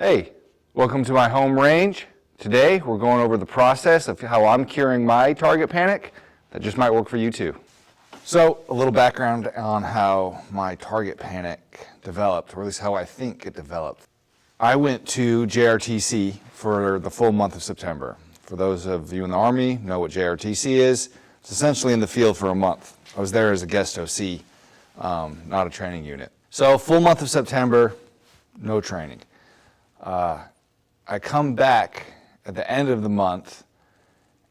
Hey, welcome to my home range. Today we're going over the process of how I'm curing my target panic. That just might work for you too. So a little background on how my target panic developed, or at least how I think it developed. I went to JRTC for the full month of September. For those of you in the Army know what JRTC is. It's essentially in the field for a month. I was there as a guest OC, not a training unit. So full month of September, no training. I come back at the end of the month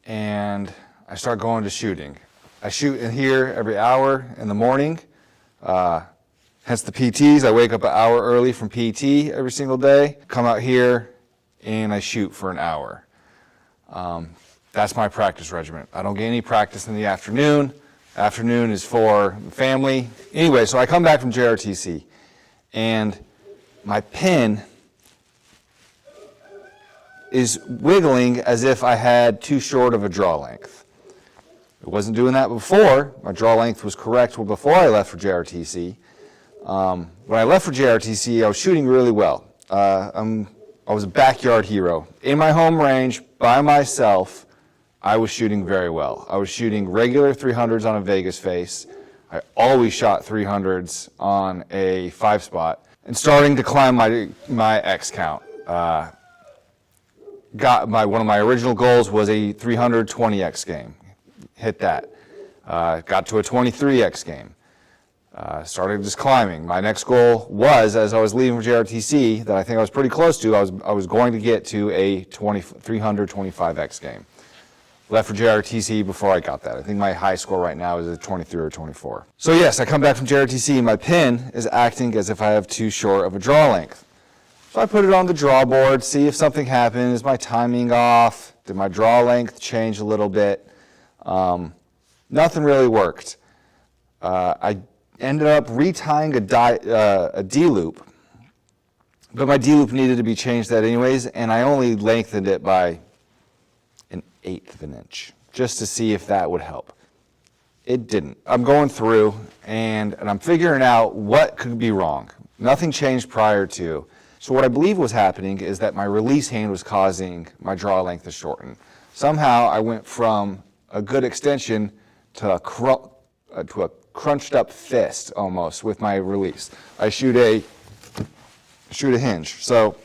and I start going to shooting. I shoot in here every hour in the morning, hence the PTs. I wake up an hour early from PT every single day, come out here and I shoot for an hour. That's my practice regimen. I don't get any practice in the afternoon. Afternoon is for family. Anyway, so I come back from JRTC and my pin is wiggling as if I had too short of a draw length. It wasn't doing that before. My draw length was correct before I left for JRTC. When I left for JRTC, I was shooting really well. I was a backyard hero. In my home range, by myself, I was shooting very well. I was shooting regular 300s on a Vegas face. I always shot 300s on a 5-spot. And starting to climb my X count. One of my original goals was a 320X game. Hit that. Got to a 23X game. Started just climbing. My next goal was, as I was leaving for JRTC, that I think I was pretty close to, I was going to get to a 325X game. Left for JRTC before I got that. I think my high score right now is a 23 or 24. So yes, I come back from JRTC and my pin is acting as if I have too short of a draw length. So I put it on the draw board, see if something happened. Is my timing off? Did my draw length change a little bit? Nothing really worked. I ended up retying a D-loop, but my D-loop needed to be changed that anyways, and I only lengthened it by 1/8 of an inch, just to see if that would help. It didn't. I'm going through, and I'm figuring out what could be wrong. Nothing changed prior to. So what I believe was happening is that my release hand was causing my draw length to shorten. Somehow I went from a good extension to a crunched up fist almost with my release. I shoot a hinge. So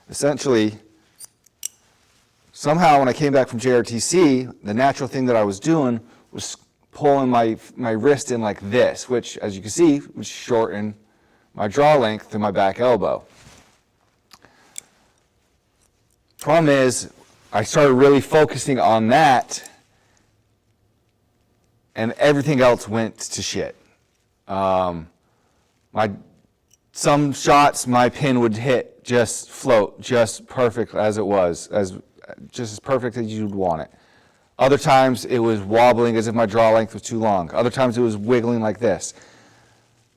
essentially, somehow when I came back from JRTC, the natural thing that I was doing was pulling my wrist in like this, which, as you can see, would shorten my draw length to my back elbow. Problem is, I started really focusing on that, and everything else went to shit. Some shots, my pin would hit, just float, just perfect as it was, just as perfect as you'd want it. Other times, it was wobbling as if my draw length was too long. Other times, it was wiggling like this.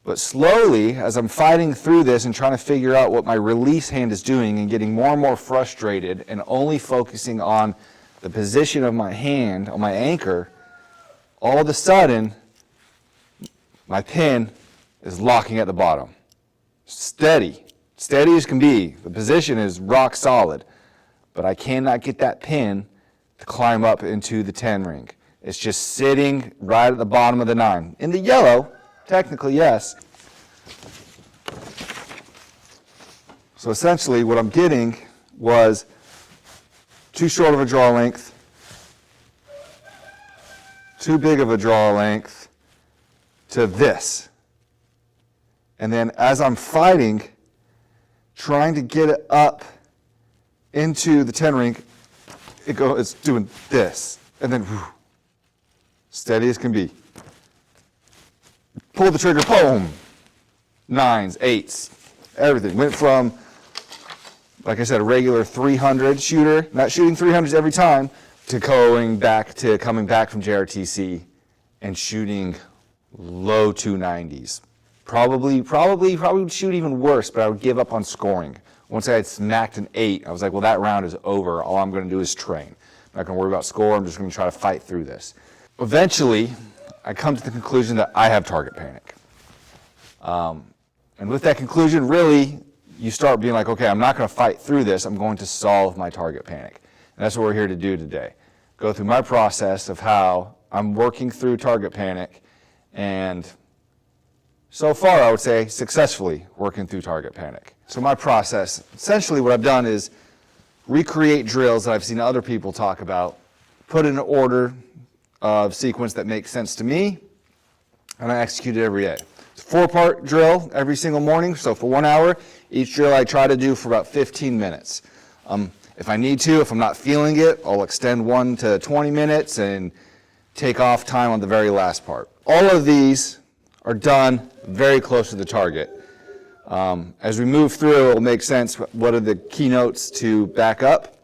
But slowly, as I'm fighting through this and trying to figure out what my release hand is doing and getting more and more frustrated and only focusing on the position of my hand, on my anchor, all of a sudden, my pin is locking at the bottom. Steady as can be. The position is rock solid, but I cannot get that pin to climb up into the 10 ring. It's just sitting right at the bottom of the 9. In the yellow, technically, yes. So essentially what I'm getting was too short of a draw length, too big of a draw length to this. And then as I'm fighting, trying to get it up into the 10 ring, it's doing this. And then whew, steady as can be. Pull the trigger, boom. 9s, 8s, everything. Went from, like I said, a regular 300 shooter, not shooting 300s every time, to coming back from JRTC and shooting low 290s. Probably would shoot even worse, but I would give up on scoring. Once I had smacked an 8, I was like, well, that round is over. All I'm going to do is train. I'm not going to worry about score. I'm just going to try to fight through this. Eventually, I come to the conclusion that I have target panic. And with that conclusion, really, you start being like, okay, I'm not going to fight through this. I'm going to solve my target panic. And that's what we're here to do today. Go through my process of how I'm working through target panic, and so far I would say successfully working through target panic. So my process, essentially what I've done is recreate drills that I've seen other people talk about, put in an order of sequence that makes sense to me, and I execute it every day. It's a 4-part drill every single morning, so for 1 hour, each drill I try to do for about 15 minutes. If I need to, if I'm not feeling it, I'll extend 1 to 20 minutes and take off time on the very last part. All of these are done very close to the target. As we move through, it will make sense what are the keynotes to back up.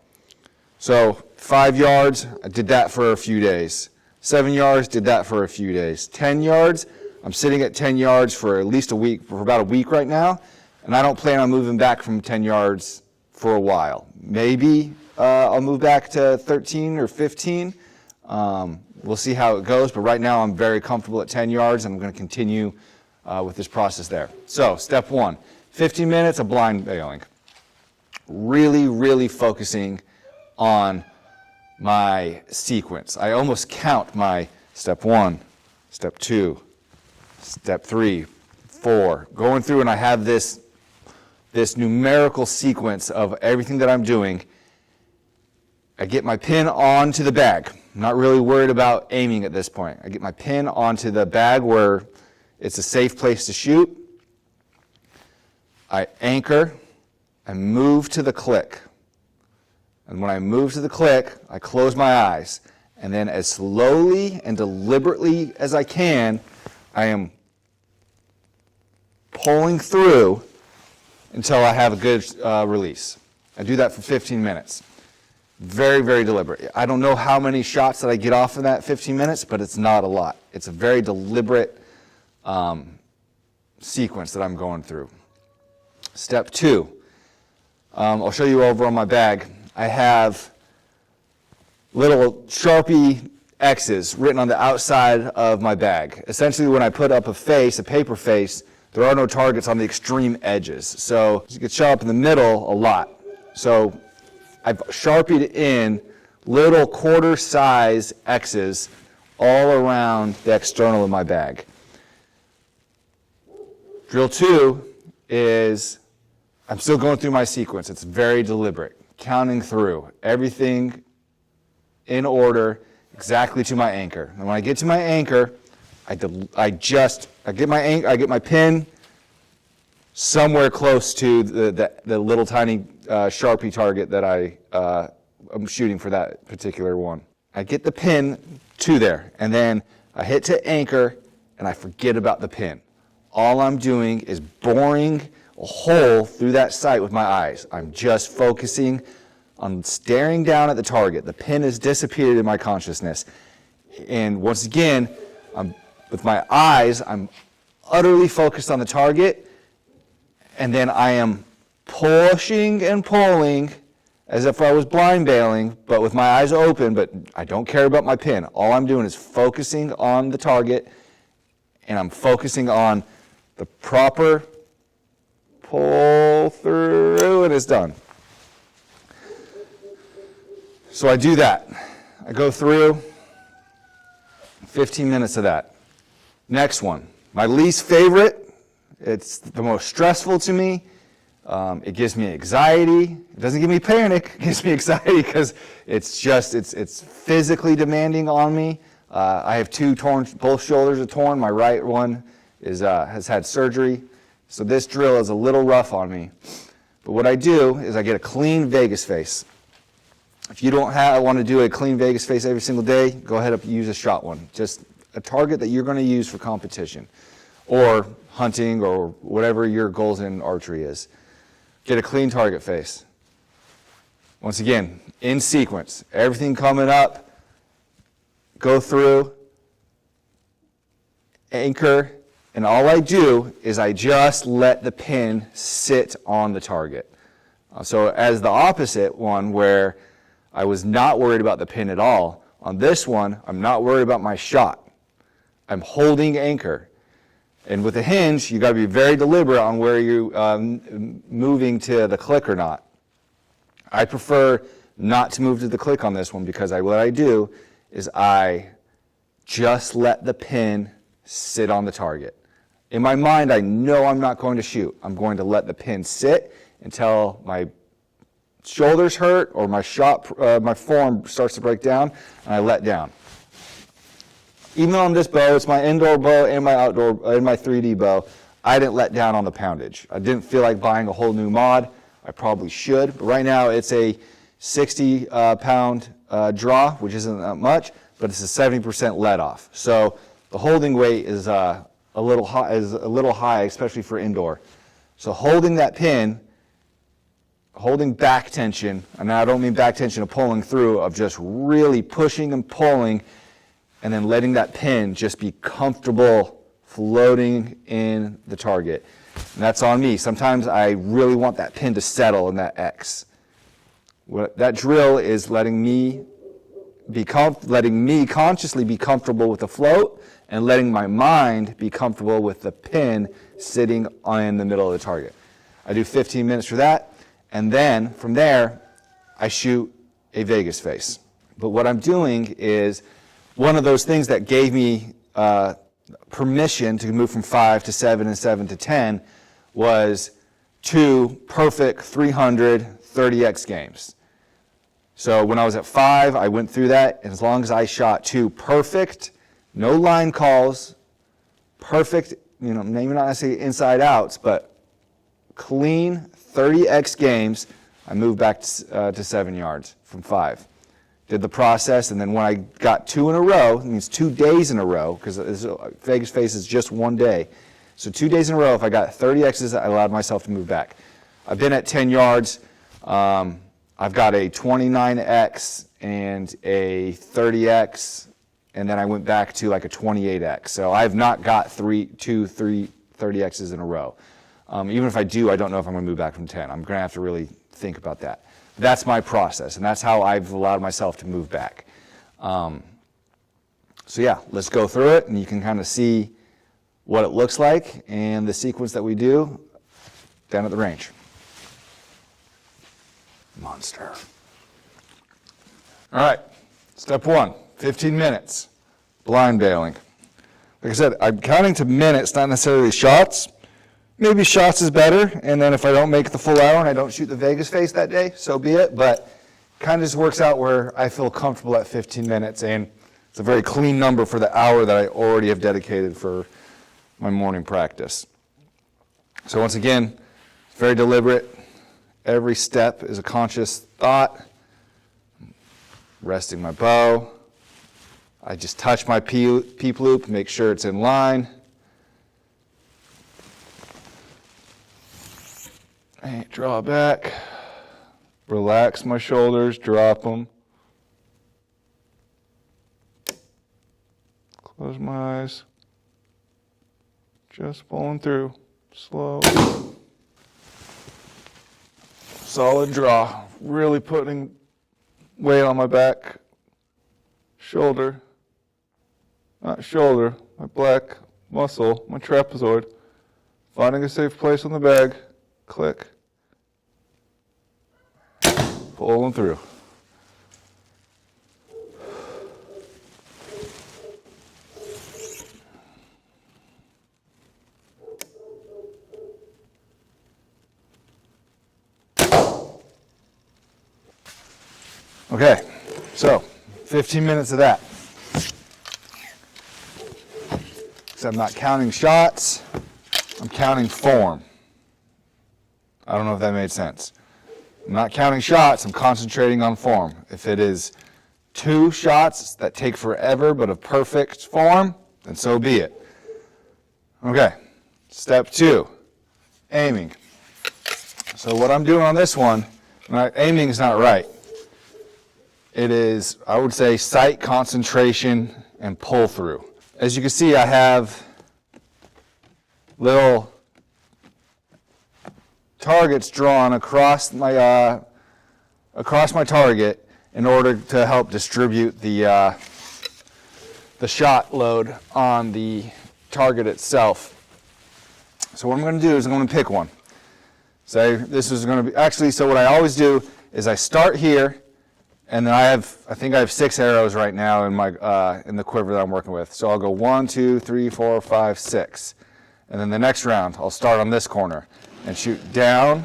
So 5 yards, I did that for a few days. 7 yards, did that for a few days. 10 yards, I'm sitting at 10 yards for at least a week, for about a week right now, and I don't plan on moving back from 10 yards for a while. Maybe I'll move back to 13 or 15. We'll see how it goes, but right now I'm very comfortable at 10 yards, and I'm going to continue with this process there. So, step 1, 15 minutes of blind bailing. Really, really focusing on my sequence. I almost count my step 1, step 2, step 3, 4, going through, and I have this numerical sequence of everything that I'm doing. I get my pin onto the bag. I'm not really worried about aiming at this point. I get my pin onto the bag where it's a safe place to shoot. I anchor, I move to the click. And when I move to the click, I close my eyes. And then as slowly and deliberately as I can, I am pulling through until I have a good release. I do that for 15 minutes. Very, very deliberate. I don't know how many shots that I get off in that 15 minutes, but it's not a lot. It's a very deliberate sequence that I'm going through. Step 2, I'll show you over on my bag. I have little Sharpie X's written on the outside of my bag. Essentially, when I put up a paper face, there are no targets on the extreme edges. So you get shot up in the middle a lot. So I've Sharpied in little quarter-size X's all around the external of my bag. Drill 2 is, I'm still going through my sequence. It's very deliberate, counting through everything in order, exactly to my anchor. And when I get to my anchor, I get my pin somewhere close to the little tiny Sharpie target that I'm shooting for that particular one. I get the pin to there, and then I hit to anchor, and I forget about the pin. All I'm doing is boring a hole through that sight with my eyes. I'm just focusing on staring down at the target. The pin has disappeared in my consciousness. And once again, with my eyes, I'm utterly focused on the target, and then I am pushing and pulling as if I was blind bailing, but with my eyes open, but I don't care about my pin. All I'm doing is focusing on the target, and I'm focusing on the proper pull through, and it's done. So I do that. I go through 15 minutes of that. Next one, my least favorite. It's the most stressful to me. It gives me anxiety. It doesn't give me panic. It gives me anxiety because it's physically demanding on me. I have both shoulders are torn. My right one has had surgery. So this drill is a little rough on me. But what I do is I get a clean Vegas face. If you don't want to do a clean Vegas face every single day, go ahead and use a shot one. Just a target that you're going to use for competition or hunting or whatever your goals in archery is. Get a clean target face. Once again, in sequence, everything coming up, go through, anchor, and all I do is I just let the pin sit on the target. So as the opposite one where I was not worried about the pin at all, on this one, I'm not worried about my shot. I'm holding anchor. And with a hinge, you got to be very deliberate on where you're moving to the click or not. I prefer not to move to the click on this one because what I do is I just let the pin sit on the target. In my mind, I know I'm not going to shoot. I'm going to let the pin sit until my shoulders hurt or my form starts to break down, and I let down. Even on this bow, it's my indoor bow and my outdoor and my 3D bow, I didn't let down on the poundage. I didn't feel like buying a whole new mod. I probably should, but right now it's a 60 pound draw, which isn't that much, but it's a 70% let off. So the holding weight is a little high, especially for indoor. So holding that pin, holding back tension, and I don't mean back tension of pulling through, of just really pushing and pulling, and then letting that pin just be comfortable floating in the target. And that's on me. Sometimes I really want that pin to settle in that X. That drill is letting me consciously be comfortable with the float and letting my mind be comfortable with the pin sitting in the middle of the target. I do 15 minutes for that, and then from there, I shoot a Vegas face. But what I'm doing is one of those things that gave me permission to move from 5 to 7 and 7 to 10 was 2 perfect 330X games. So when I was at 5, I went through that, and as long as I shot 2 perfect, no line calls, perfect, maybe not necessarily inside outs, but clean 30X games, I moved back to 7 yards from 5. Did the process, and then when I got 2 in a row, it means 2 days in a row, because Vegas face is just 1 day. So 2 days in a row, if I got 30 X's, I allowed myself to move back. I've been at 10 yards. I've got a 29X and a 30X, and then I went back to like a 28X. So I have not got 2, 3 30X's in a row. Even if I do, I don't know if I'm going to move back from 10. I'm going to have to really think about that. That's my process, and that's how I've allowed myself to move back. So yeah, let's go through it, and you can kind of see what it looks like and the sequence that we do down at the range. Monster. All right, step 1, 15 minutes, blind bailing. Like I said, I'm counting to minutes, not necessarily shots. Maybe shots is better, and then if I don't make the full hour and I don't shoot the Vegas face that day, so be it, but kind of just works out where I feel comfortable at 15 minutes, and it's a very clean number for the hour that I already have dedicated for my morning practice. So once again, very deliberate. Every step is a conscious thought. Resting my bow. I just touch my peep loop, make sure it's in line. And draw back. Relax my shoulders, drop them. Close my eyes. Just pulling through. Slow. Solid draw. Really putting weight on my back. Shoulder. Not shoulder. My black muscle. My trapezoid. Finding a safe place on the bag. Click. Pulling through. Okay, so 15 minutes of that. So I'm not counting shots, I'm counting form. I don't know if that made sense. I'm not counting shots, I'm concentrating on form. If it is 2 shots that take forever but of perfect form, then so be it. Okay, step 2, aiming. So what I'm doing on this one, aiming is not right. It is, I would say, sight, concentration, and pull through. As you can see, I have little targets drawn across my target in order to help distribute the shot load on the target itself. So what I'm going to do is I'm going to pick one. Say this is going to be, actually, so what I always do is I start here, and then I think I have 6 arrows right now in my in the quiver that I'm working with. So I'll go 1, 2, 3, 4, 5, 6. And then the next round, I'll start on this corner and shoot down.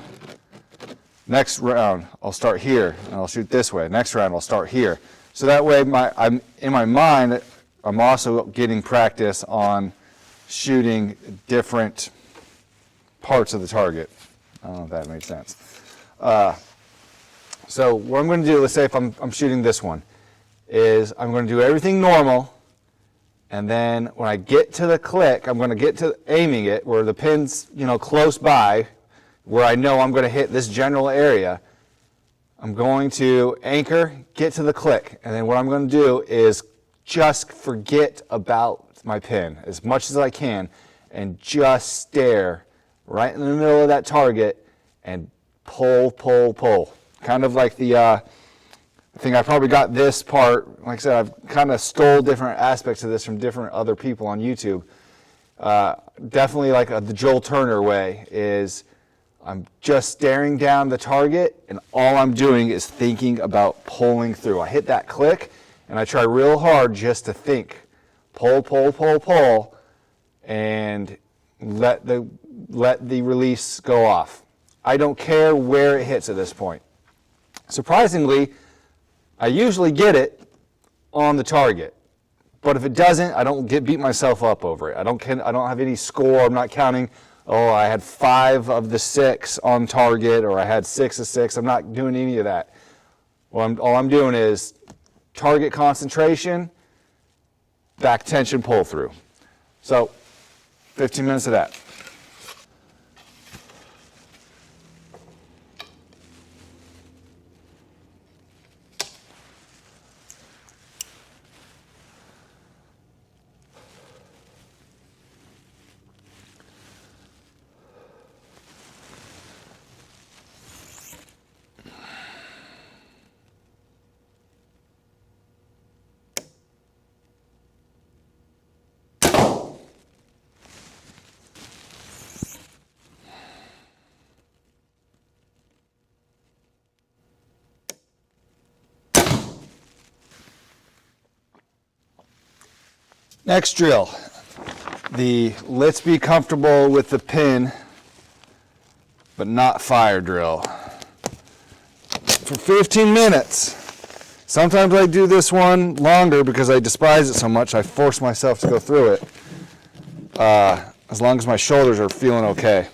Next round, I'll start here, and I'll shoot this way. Next round, I'll start here. So that way, I'm in my mind, I'm also getting practice on shooting different parts of the target. I don't know if that makes sense. So what I'm going to do, let's say if I'm shooting this one, is I'm going to do everything normal, and then when I get to the click, I'm going to get to aiming it where the pin's, close by, where I know I'm going to hit this general area. I'm going to anchor, get to the click, and then what I'm going to do is just forget about my pin as much as I can and just stare right in the middle of that target and pull, pull, pull. Kind of like I think I probably got this part, like I said, I've kind of stole different aspects of this from different other people on YouTube. Definitely like the Joel Turner way is I'm just staring down the target, and all I'm doing is thinking about pulling through. I hit that click, and I try real hard just to think. Pull, pull, pull, pull, and let the release go off. I don't care where it hits at this point. Surprisingly, I usually get it on the target. But if it doesn't, I don't beat myself up over it. I don't have any score. I'm not counting, I had 5 of the 6 on target, or I had 6 of 6. I'm not doing any of that. All I'm doing is target concentration, back tension, pull through. So 15 minutes of that. Next drill, the let's be comfortable with the pin, but not fire drill. For 15 minutes. Sometimes I do this one longer because I despise it so much, I force myself to go through it, as long as my shoulders are feeling okay.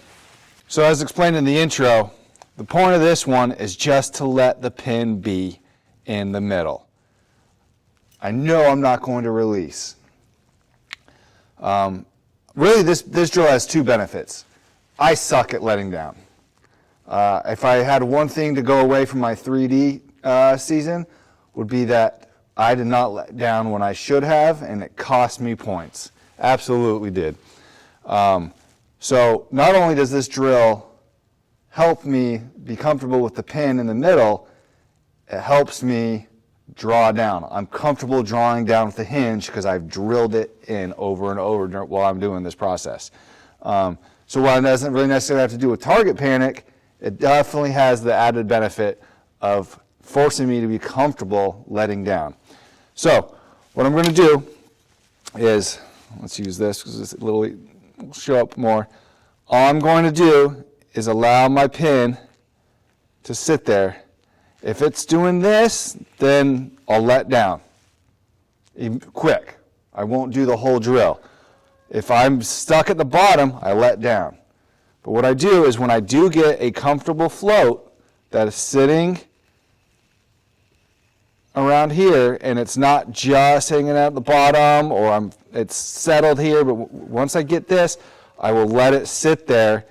So as explained in the intro, the point of this one is just to let the pin be in the middle. I know I'm not going to release. Really, this drill has 2 benefits. I suck at letting down. If I had one thing to go away from my 3D season, would be that I did not let down when I should have, and it cost me points. Absolutely did. So not only does this drill help me be comfortable with the pin in the middle, it helps me draw down. I'm comfortable drawing down with the hinge because I've drilled it in over and over while I'm doing this process. So while it doesn't really necessarily have to do with target panic, it definitely has the added benefit of forcing me to be comfortable letting down. So what I'm going to do is, let's use this because it will show up more. All I'm going to do is allow my pin to sit there. If it's doing this, then I'll let down. Quick. I won't do the whole drill. If I'm stuck at the bottom, I let down. But what I do is when I do get a comfortable float that is sitting around here and it's not just hanging out the bottom or it's settled here, but once I get this, I will let it sit there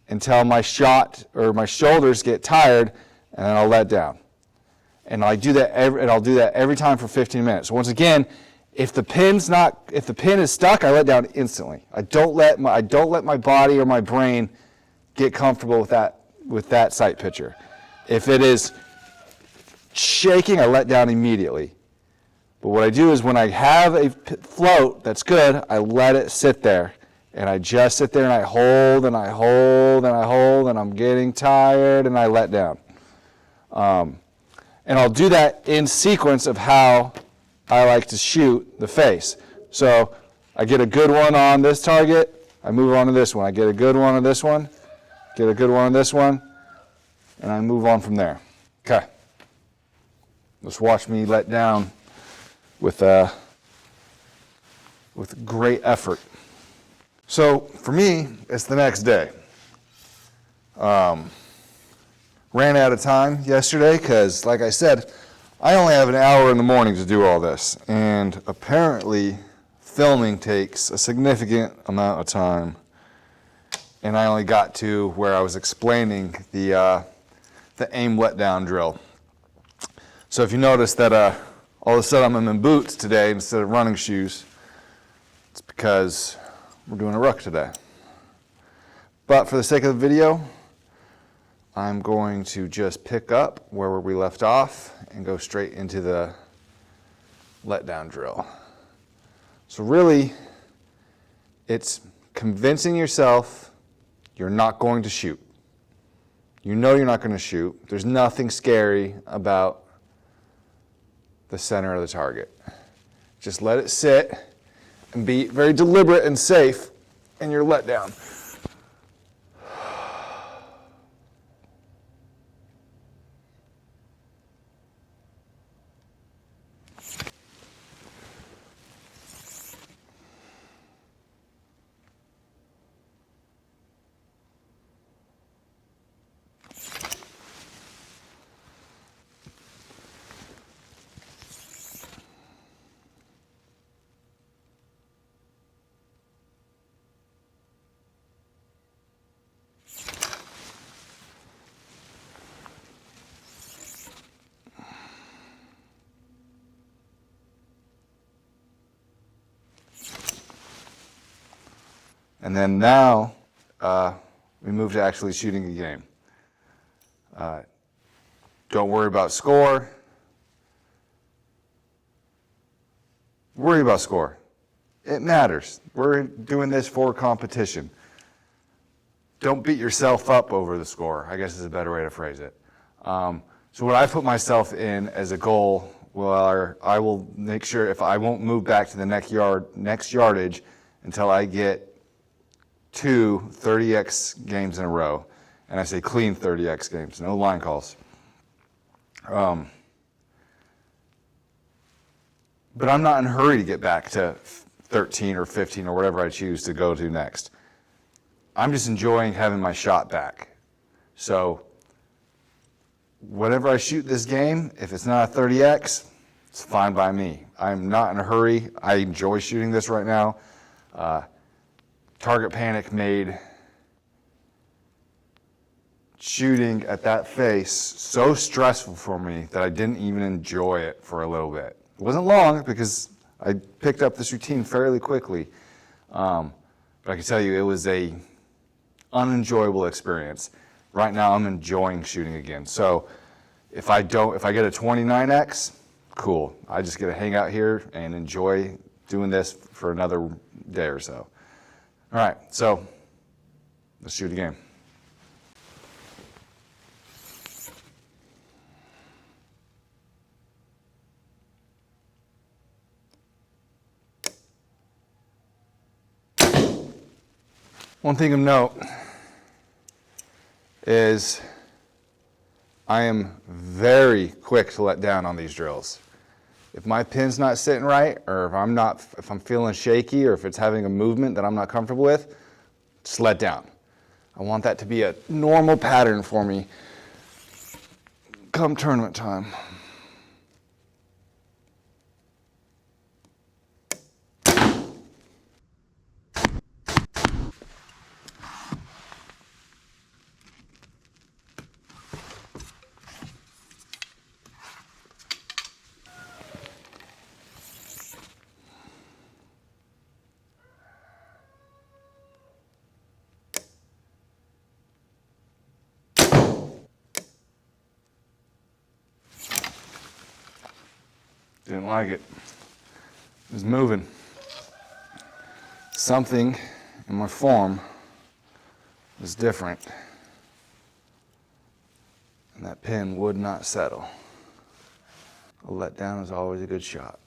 until my shot or my shoulders get tired, and then I'll let down. And I'll do that every time for 15 minutes. So once again, if the pin is stuck, I let down instantly. I don't let my body or my brain get comfortable with that sight picture. If it is shaking, I let down immediately. But what I do is when I have a float that's good, I let it sit there And I just sit there and I hold and I hold and I hold, and I'm getting tired and I let down. And I'll do that in sequence of how I like to shoot the face. So I get a good one on this target, I move on to this one. I get a good one on this one, get a good one on this one, and I move on from there. Okay. Just watch me let down with great effort. So for me, it's the next day. Ran out of time yesterday because, like I said, I only have an hour in the morning to do all this. And apparently, filming takes a significant amount of time. And I only got to where I was explaining the aim letdown drill. So if you notice that all of a sudden I'm in boots today instead of running shoes, it's because we're doing a ruck today. But for the sake of the video, I'm going to just pick up where we left off and go straight into the letdown drill. So really, it's convincing yourself you're not going to shoot. You know you're not going to shoot. There's nothing scary about the center of the target. Just let it sit and be very deliberate and safe in your letdown. And then now, we move to actually shooting a game. Don't worry about score. Worry about score. It matters. We're doing this for competition. Don't beat yourself up over the score, I guess is a better way to phrase it. So what I put myself in as a goal, well, I will make sure if I won't move back to the next yardage until I get 2 30x games in a row. And I say clean 30x games, no line calls. But I'm not in a hurry to get back to 13 or 15 or whatever I choose to go to next. I'm just enjoying having my shot back. So whatever I shoot this game, if it's not a 30x, it's fine by me. I'm not in a hurry. I enjoy shooting this right now. Target Panic made shooting at that face so stressful for me that I didn't even enjoy it for a little bit. It wasn't long because I picked up this routine fairly quickly. But I can tell you it was a unenjoyable experience. Right now I'm enjoying shooting again. So if I get a 29x, cool. I just get to hang out here and enjoy doing this for another day or so. All right, so let's shoot a game. One thing of note is I am very quick to let down on these drills. If my pin's not sitting right, or if I'm feeling shaky, or if it's having a movement that I'm not comfortable with, just let down. I want that to be a normal pattern for me come tournament time. Didn't like it. It was moving. Something and my form is different, and that pin would not settle. A letdown is always a good shot.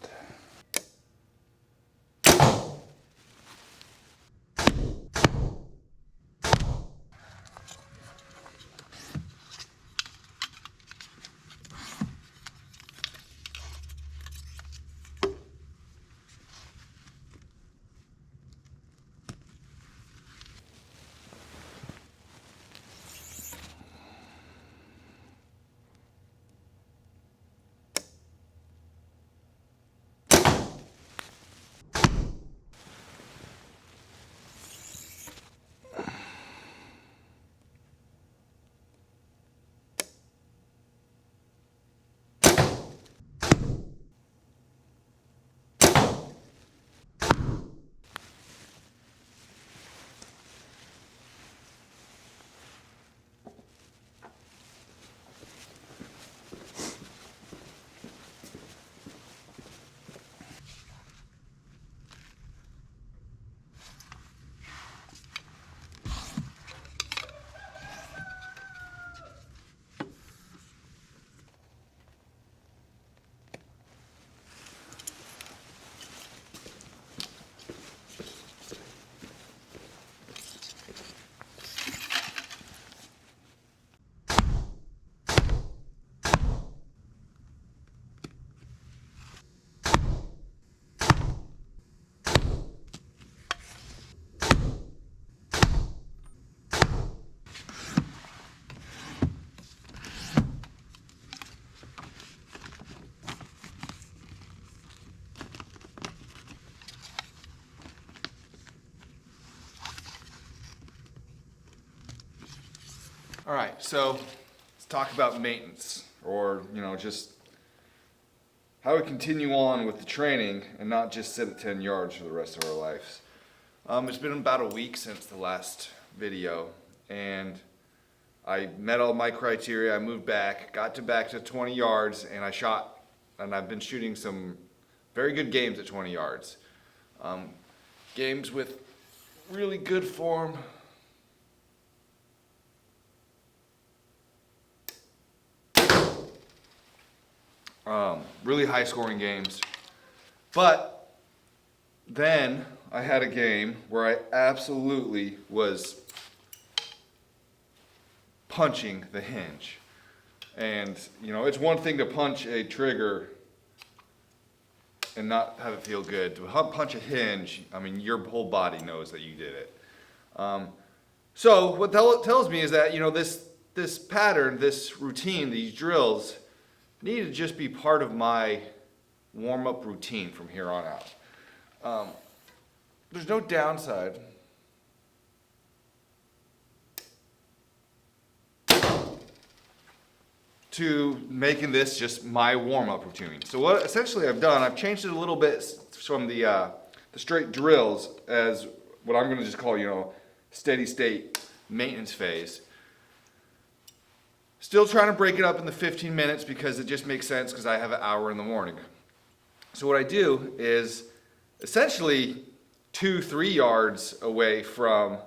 All right, so let's talk about maintenance, or just how we continue on with the training and not just sit at 10 yards for the rest of our lives. It's been about a week since the last video, and I met all my criteria. I moved back, got back to 20 yards, and I shot, and I've been shooting some very good games at 20 yards. Games with really good form. Really high scoring games. But then I had a game where I absolutely was punching the hinge. And it's one thing to punch a trigger and not have it feel good. To punch a hinge, I mean, your whole body knows that you did it. So what that tells me is that this pattern, this routine, these drills need to just be part of my warm-up routine from here on out. There's no downside to making this just my warm-up routine. So what essentially I've done, I've changed it a little bit from the straight drills as what I'm gonna just call, steady state maintenance phase. Still trying to break it up in the 15 minutes because it just makes sense because I have an hour in the morning. So what I do is essentially 2-3 yards away from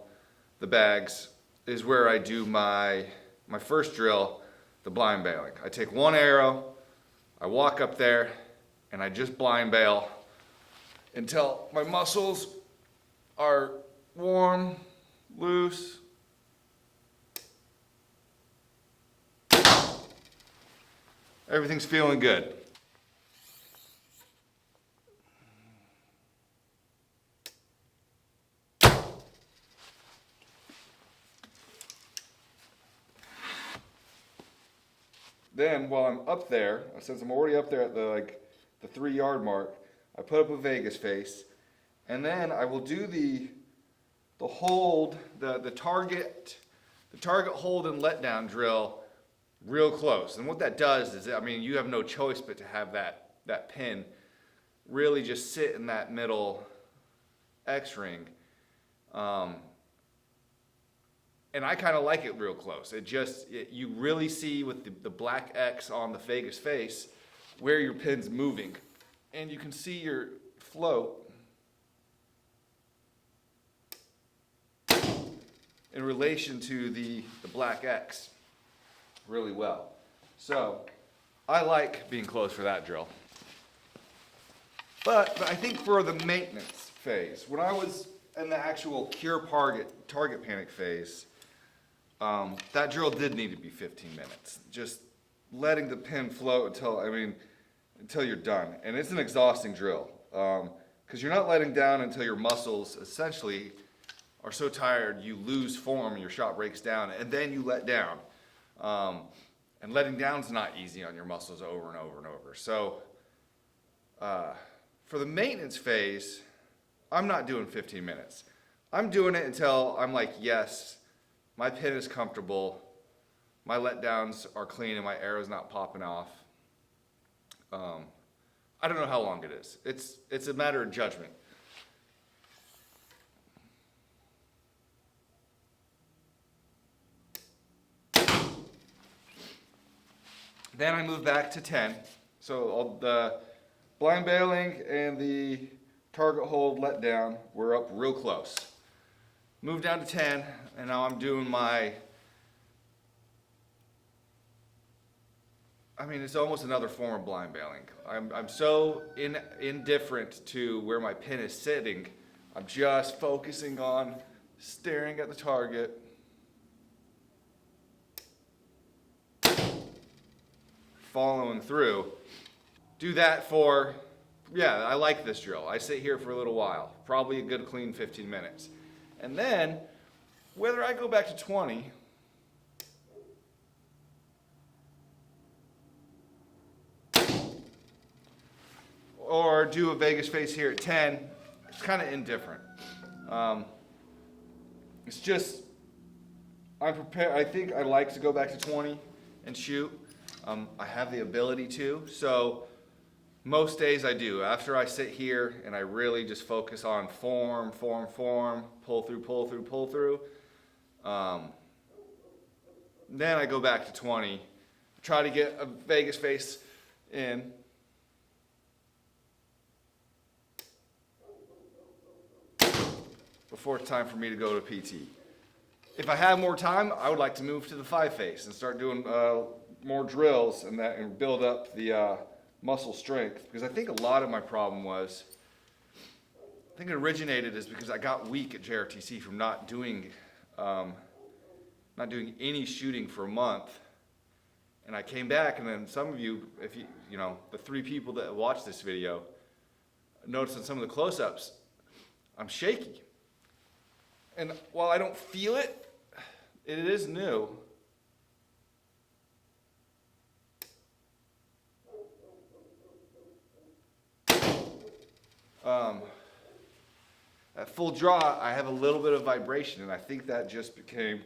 the bags is where I do my first drill, the blind bailing. I take one arrow, I walk up there, and I just blind bail until my muscles are warm, loose. Everything's feeling good. Then while I'm up there, since I'm already up there at the 3 yard mark, I put up a Vegas face, and then I will do the hold, the target hold and let down drill real close. And what that does is, you have no choice but to have that pin really just sit in that middle X-ring. And I kind of like it real close. You really see with the black X on the Vegas face where your pin's moving. And you can see your float in relation to the black X really well. So I like being close for that drill. But I think for the maintenance phase, when I was in the actual cure target panic phase, that drill did need to be 15 minutes. Just letting the pin float until you're done. And it's an exhausting drill, because you're not letting down until your muscles essentially are so tired you lose form and your shot breaks down, and then you let down. And letting down is not easy on your muscles over and over and over. So for the maintenance phase, I'm not doing 15 minutes. I'm doing it until I'm like, yes, my pin is comfortable, my letdowns are clean, and my arrow's not popping off. I don't know how long it is. It's a matter of judgment. Then I move back to 10. So all the blind bailing and the target hold let down, we're up real close. Move down to 10, and now I'm doing it's almost another form of blind bailing. I'm so indifferent to where my pin is sitting. I'm just focusing on staring at the target. Following through. Do that for, I like this drill. I sit here for a little while, probably a good clean 15 minutes. And then, whether I go back to 20, or do a Vegas face here at 10, it's kind of indifferent. It's just, I'm prepared. I think I like to go back to 20 and shoot. I have the ability to, so most days I do. After I sit here and I really just focus on form, pull through, then I go back to 20, try to get a Vegas face in. Before it's time for me to go to PT. If I have more time, I would like to move to the 5 face and start doing more drills and build up the muscle strength, because I think a lot of my problem was, I think it originated is because I got weak at JRTC from not doing any shooting for a month, and I came back, and then some of you, the 3 people that watched this video, noticed on some of the close-ups, I'm shaky, and while I don't feel it, it is new. At full draw, I have a little bit of vibration, and I think that just became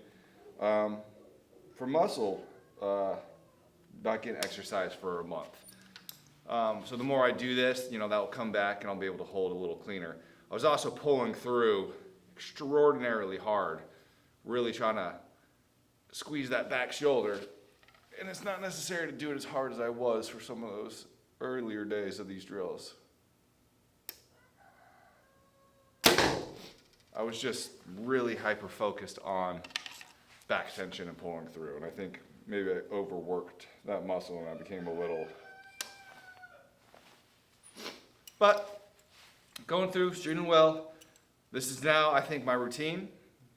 for muscle, not getting exercise for a month. So the more I do this, that'll come back, and I'll be able to hold a little cleaner. I was also pulling through extraordinarily hard, really trying to squeeze that back shoulder, and it's not necessary to do it as hard as I was for some of those earlier days of these drills. I was just really hyper-focused on back tension and pulling through, and I think maybe I overworked that muscle and I became a little... But going through, shooting well. This is now, I think, my routine.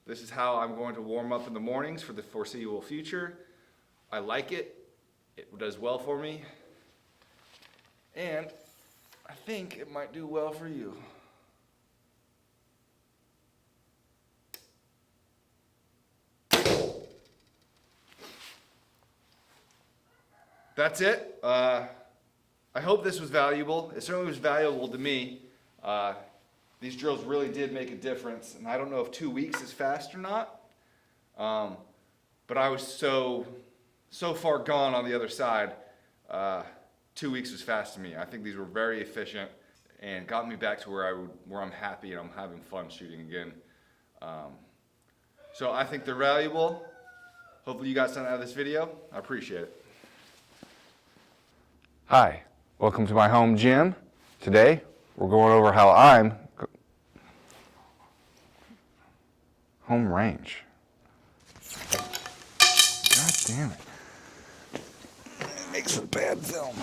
This is how I'm going to warm up in the mornings for the foreseeable future. I like it. It does well for me. And I think it might do well for you. That's it. I hope this was valuable. It certainly was valuable to me. These drills really did make a difference, and I don't know if 2 weeks is fast or not, but I was so far gone on the other side. 2 weeks was fast to me. I think these were very efficient and got me back to where I'm happy and I'm having fun shooting again. So I think they're valuable. Hopefully you got something out of this video. I appreciate it. Hi, welcome to my home gym. Today we're going over how home range. Damn it. It makes for bad film.